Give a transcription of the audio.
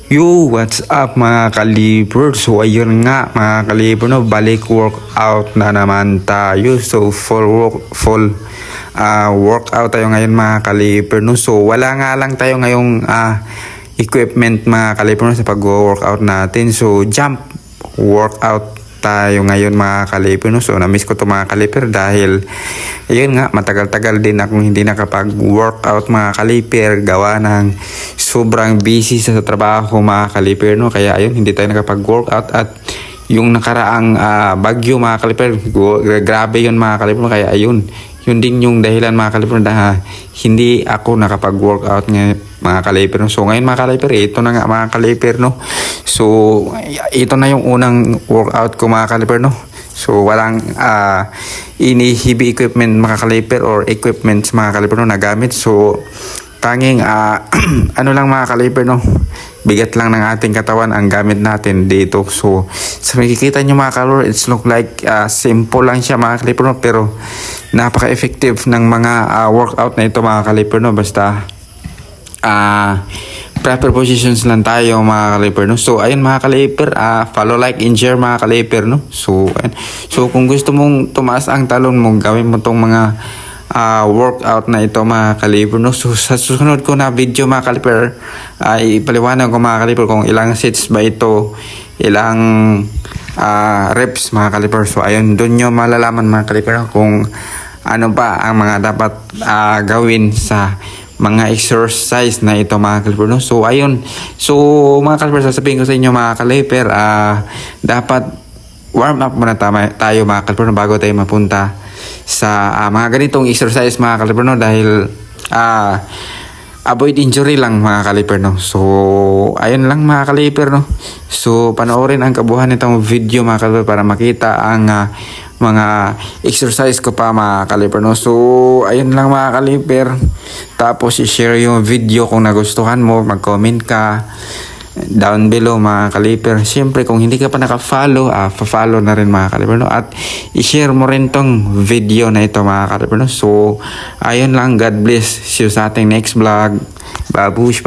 Yo, what's up mga kaliber? So ayun nga mga kaliber, no, balik workout na naman tayo. So full workout tayo ngayon mga kaliber, no. So wala nga lang tayo ngayong equipment mga kaliber, no, sa pag-workout natin. So jump workout tayo ngayon mga kaliber, no. So na-miss ko to mga kaliber dahil ayun nga matagal-tagal din akong hindi nakapag-workout mga kaliber, gawa ng sobrang busy sa trabaho mga kaliber, no. Kaya ayun, hindi tayo nakapag-workout at yung nakaraang bagyo mga kaliber, grabe yun mga kaliber, no? Kaya ayun, yun din yung dahilan mga kaliber na hindi ako nakapag-workout mga kaliber, no. So ngayon mga kaliber, ito na nga mga kaliber, no. So ito na yung unang workout ko mga kaliber, no. So walang heavy equipment mga kaliber or equipments mga kaliber, no, na gamit. So tanging ano lang mga kaliber, no, bigat lang ng ating katawan ang gamit natin dito. So sa makikita nyo mga kaliber, it's look like simple lang siya mga kaliber, no, pero napaka-effective ng mga workout na ito mga kaliber, no. Basta proper positions lang tayo mga kaliber, no. So ayun mga kaliber, follow, like, and share mga kaliber, no. So ayun. So kung gusto mong tumaas ang talon mo, gawin mo tong mga workout na ito mga kaliber, no. So sa susunod ko na video mga kaliber, ipaliwanag ko mga kaliber kung ilang sets ba ito, ilang reps mga kaliber. So ayun, doon nyo malalaman mga kaliber kung ano pa ang mga dapat gawin sa mga exercise na ito mga kaliber, no. So ayun, so mga kaliber, sasabihin ko sa inyo mga kaliber, dapat warm up muna tayo mga kaliber, no, bago tayo mapunta sa mga ganitong exercise mga kaliber, no, dahil avoid injury lang mga kaliber, no. So ayun lang mga kaliber, no. So panoorin ang kabuuan nitong video mga kaliber para makita ang mga exercise ko pa mga kaliber, no. So ayun lang mga kaliber, tapos i-share yung video kung nagustuhan mo, mag-comment ka down below mga kaliber. Siyempre kung hindi ka pa naka-follow, pa-follow na rin mga kaliber, no, at i-share mo rin tong video na ito mga kaliber, no. So ayun lang, God bless, see you sa ating next vlog. Babush.